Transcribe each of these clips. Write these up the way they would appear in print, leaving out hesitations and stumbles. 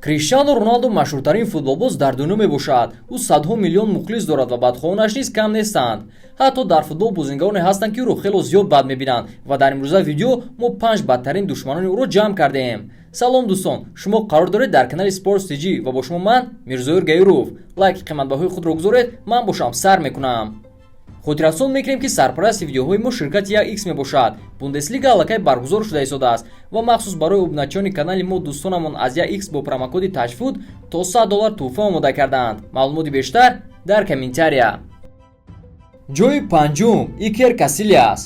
Криштиану Роналду машҳуртарин футболбоз дар дунё мебошад. Ӯ садҳо миллион мухлис дорад ва бадхоҳонаш низ кам нестанд. Ҳатто дар футбол бозингароне ҳастанд, ки ӯро хело зиёд бад мебинанд ва дар имрӯза видео мо 5 бадтарин душманони ӯро ҷамъ кардаем. Салом дӯстон, шумо қарор доред дар канали Sports TG ва бо шумо ман Мирзоир Гайров. Лайки қиматбаҳои худро гузоред, ман бошам сар мекунам. хотиррасон мекунем, ки сарпарасти видеоҳои мо ширкати 1x мебошад. Бундеслига аллакай баргузор шуда истодааст ва махсус барои обуначиёни канали мо дӯстонамон аз 1x бо промокоди ташфуд то $100 тӯҳфа омода кардаанд. маълумоти бештар дар комментария. ҷои панҷум Икер Касилlas.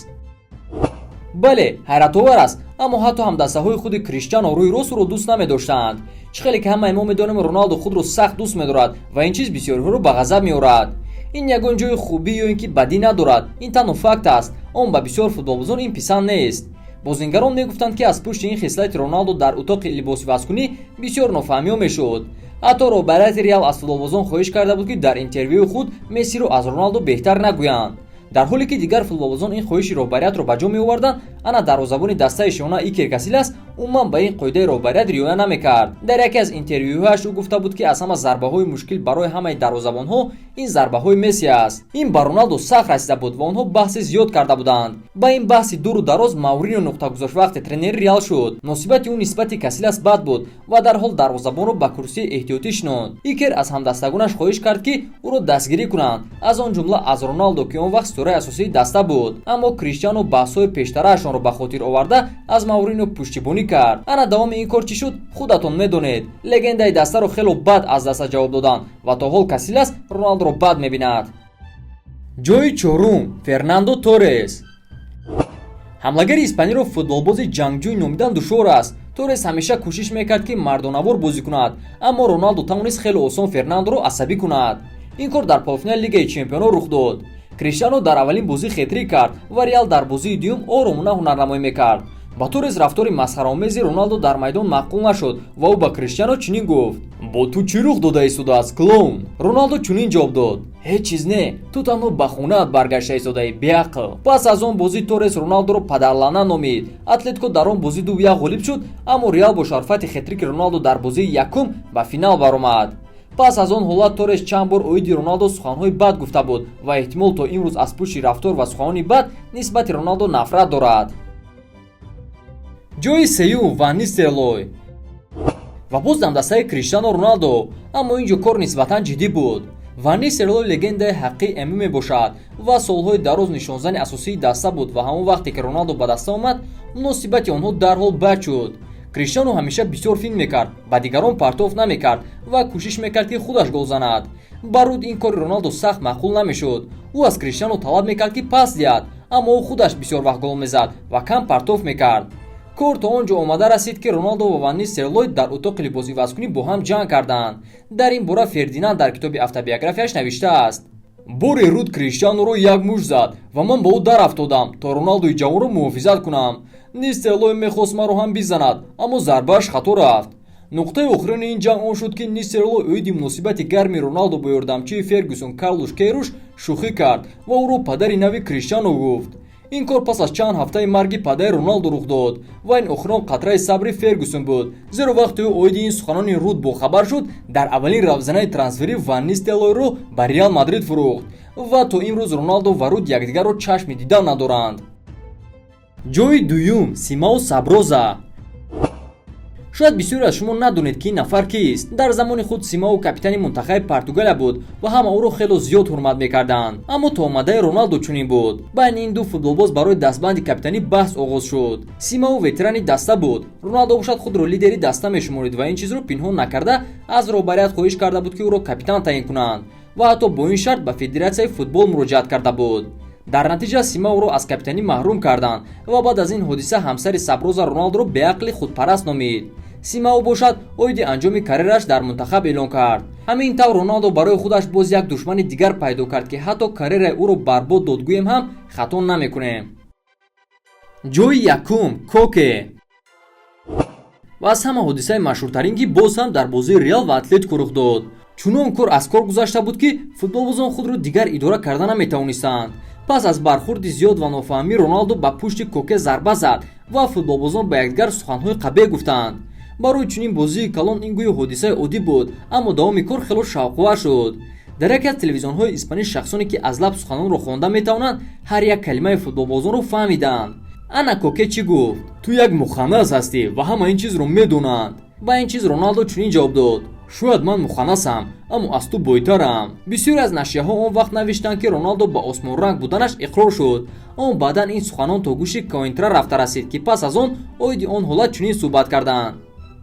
бале, ҳайратовар аст, аммо ҳатто ҳамдастаҳои худи Криштиано рӯи ростро дӯст намедоштанд. чӣ хеле ки ҳамаи мо медонем Роналду худро сахт дӯст медорад ва ин чиз бисёриҳоро ба ғазаб меорад. ин ягон ҷои хубӣ ё ин ки бадӣ надорад, ин танҳо факт аст. он ба бисёр футболбозон ин писанд нест. бозингарон мегуфтанд, ки аз пушти ин хислати Роналду дар утоқи либосивазкунӣ бисёр нофаҳмиҳо мешуд. ҳатто роҳбарияти Реал аз футболбозон хоҳиш карда буд, ки дар интервюи худ Мессиро аз Роналду беҳтар нагӯянд. дар ҳоле ки дигар футболбозон ин хоҳиши роҳбариятро ба ҷо меоварданд, ана дарвозабони дастаи шона Икер Касилlas умуман ба ин қоидаи роҳбарият риоя намекард. дар яке аз интервюҳояш ӯ гуфта буд, ки аз ҳама зарбаҳои мушкил барои ҳамаи дарвозабонҳо ин зарбаҳои Месси аст. ин ба Роналду сахт расида буд ва онҳо баҳси зиёд карда буданд. ба ин баҳси дуру дароз Маурино нуқтагузошт вақте тренери Реал шуд. муносибати ӯ нисбати Касилlas бад буд ва дарҳол дарвозабонро ба курсии эҳтиётӣ шинонд. Икер аз ҳамдастагонаш хоҳиш кард, ки ӯро дастгирӣ кунанд, аз он ҷумла аз Роналду, ки он вақт стораи асосии даста буд. аммо Криштиано баҳсҳои пештараашонро ба хотир оварда аз Маурино пуштибонӣ кард. ана давоми ин кор чӣ шуд, худатон медонед. легендаи дастанро хело бад аз даста ҷавоб доданд ва то ҳол Касилlas Роналдуро бад мебинад. ҷои чорум Фернандо Торрес. ҳамлагари испаниро футболбози ҷангҷӯй номидан душвор аст. Торрес ҳамеша кӯшиш мекард, ки мардонавор бозӣ кунад, аммо Роналду тавонист хеле осон Фернандоро асабӣ кунад. ин кор дар полуфинале Лигаи Чемпионҳо рух дод. Криштиано дар аввалин бозӣ хетрик кард ва Реал дар бозии дуюм оромона ҳунарнамоӣ мекард. ба Торрес рафтори масхараомези Роналду дар майдон маъқул нашуд ва ӯ ба Криштиано чунин гуфт: бо ту чӣ рух дода истодааст, клоун? Роналду чунин ҷавоб дод: ҳеҷ чиз не, ту танҳо ба хонаат баргашта истодаӣ, беақл. пас аз он бозӣ Торрес Роналдуро падарлана номид. Атлетико дар он бозӣ 2-1 ғолиб шуд, аммо Реал бо шарофати хетрики Роналду дар бозии якум ба финал баромад. пас аз он ҳолат Торрес чанд бор оиди Роналду суханҳои бад гуфта буд ва эҳтимол то имрӯз аз пушти рафтор ва суханони бад нисбати Роналду нафрат дорад. ҷои сеюм Ван Нистелрой. ва боз дамдастаи Криштиано Роналду, аммо ин ҷо кор нисбатан ҷиддӣ буд. Ван Нистелрой легендаи ҳаққии МЮ мебошад ва солҳои дароз нишонзани асосии даста буд ва ҳамон вақте ки Роналду ба даста омад, муносибати онҳо дарҳол бад шуд. Криштиано ҳамеша бисёр финт мекард, ба дигарон партофт намекард ва кӯшиш мекард, ки худаш гол занад. ба руд ин кори Роналду сахт маъқул намешуд. ӯ аз Криштиано талаб мекард, ки пас диҳад, аммо ӯ худаш бисёр вақт гол мезад ва кам партофт мекард. кор то он ҷо омада расид, ки Роналду ва Ван Нистелрой дар утоқи либосивазкунӣ бо ҳам ҷанг карданд. дар ин бора Фердинанд дар китоби автобиографияш навиштааст: бори руд Криштианоро як муш зад ва ман ба ӯ дарафтодам, то Роналдуи ҷавонро муҳофизат кунам. Нистелрой мехост маро ҳам бизанад, аммо зарбааш хато рафт. нуқтаи охирини ин ҷанг он шуд, ки Нистелрой оиди муносибати гарми Роналду бо ёрдамчии Фергюсон Карлош Кейруш шӯхӣ кард ва ӯро падари нави Криштиано гуфт. ин кор пас аз чанд ҳафтаи марги падари Роналду рух дод ва ин охирон қатраи сабри Фергюсон буд, зеро вақте ӯ оиди ин суханони руд бохабар шуд, дар аввалин равзанаи трансферӣ Ван Нистелройро ба Реал Мадрид фурӯхт ва то имрӯз Роналду ва руд якдигарро чашми дидан надоранд. ҷои дуюм Симао Саброза. шояд бисёре аз шумо надонед, ки ин нафар кист. дар замони худ Симао капитани мунтахаби Португалия буд ва ҳама ӯро хело зиёд ҳурмат мекарданд. аммо то омадаи Роналду чунин буд. байни ин ду футболбоз барои дастбанди капитанӣ баҳс оғоз шуд. Симао ветерани даста буд. Роналду бошад худро лидери даста мешуморид ва ин чизро пинҳон накарда аз роҳбарият хоҳиш карда буд, ки ӯро капитан таъин кунанд ва ҳатто бо ин шарт ба Федератсияи футбол муроҷиат карда буд. дар натиҷа Симаоро аз капитанӣ маҳрум карданд ва баъд аз ин ҳодиса ҳамсари Саброза Роналдуро беақли худпараст номид. Симао бошад оиди анҷоми карьераш дар мунтахаб эълон кард. ҳамин тавр Роналду барои худаш боз як душмани дигар пайдо кард, ки ҳатто карьераи ӯро барбод дод гӯем ҳам хато намекунем. ҷои якум Коке. ва аз ҳама ҳодисаи машҳуртарин, ки боз ҳам дар бозии Реал ва Атлетико рух дод. чунон кор аз кор гузашта буд, ки футболбозон худро дигар идора карда наметавонистанд. пас аз бархурди зиёд ва нофаҳмӣ Роналду ба пушти Коке зарба зад ва футболбозон ба якдигар суханҳои қабеҳ гуфтанд. барои чунин бозии калон ин гӯё ҳодисаи оддӣ буд, аммо давоми кор хело шавқовар шуд. дар яке аз телевизионҳои испанӣ шахсоне ки аз лаб суханонро хонда метавонанд ҳар як калимаи футболбозонро фаҳмиданд. ана Коке чӣ гуфт? ту як муханнас ҳастӣ ва ҳама ин чизро медонанд. ба ин чиз Роналдо чунин ҷавоб дод: шояд ман муханнасам, аммо аз ту бойтарам. бисёре аз нашрияҳо он вақт навиштанд ки Роналдо ба осмонранг буданаш иқрор шуд, аммо баъдан ин суханон то гӯши Коинтра рафта расид, ки пас аз он оиди он ҳолат чунин суҳбат карданд: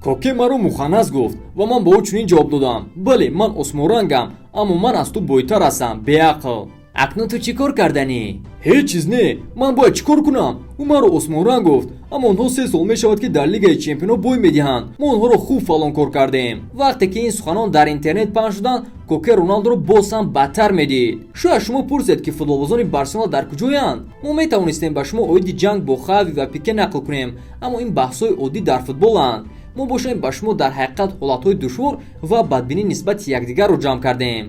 Коке маро муханнас гуфт ва ман ба ӯ чунин ҷавоб додам: бале, ман осмонрангам, аммо ман аз ту бойтар ҳастам, беақл. акнун ту чӣ кор карданӣ? ҳеҷ чиз не, ман бояд чӣ кор кунам? ӯ маро осмонранг гуфт, аммо онҳо 3 сол мешавад ки дар Лигаи Чемпионҳо бой медиҳанд. мо онҳоро хуб фалонкор кардем. вақте ки ин суханон дар интернет паҳн шуданд, Коке Роналдоро боз ҳам бадтар медид. шояд шумо пурсед ки футболбозони Барселона дар куҷоянд? мо метавонистем ба шумо оиди ҷанг бо Хави ва Пике нақл кунем, аммо ин баҳсҳои оддӣ дар футболанд. мо бошем ба шумо дар ҳақиқат ҳолатҳои душвор ва бадбинӣ нисбати якдигарро ҷамъ кардем.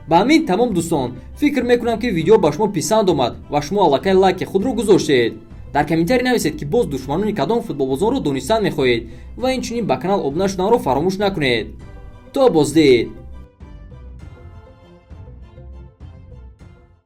ба ҳамин тамом дӯстон, фикр мекунам ки видео ба шумо писанд омад ва шумо аллакай лайки худро гузоштед. дар комментарий нависед ки боз душманони кадом футболбозонро донистан мехоҳед ва инчунин ба канал обуна шуданро фаромӯш накунед. то боздид.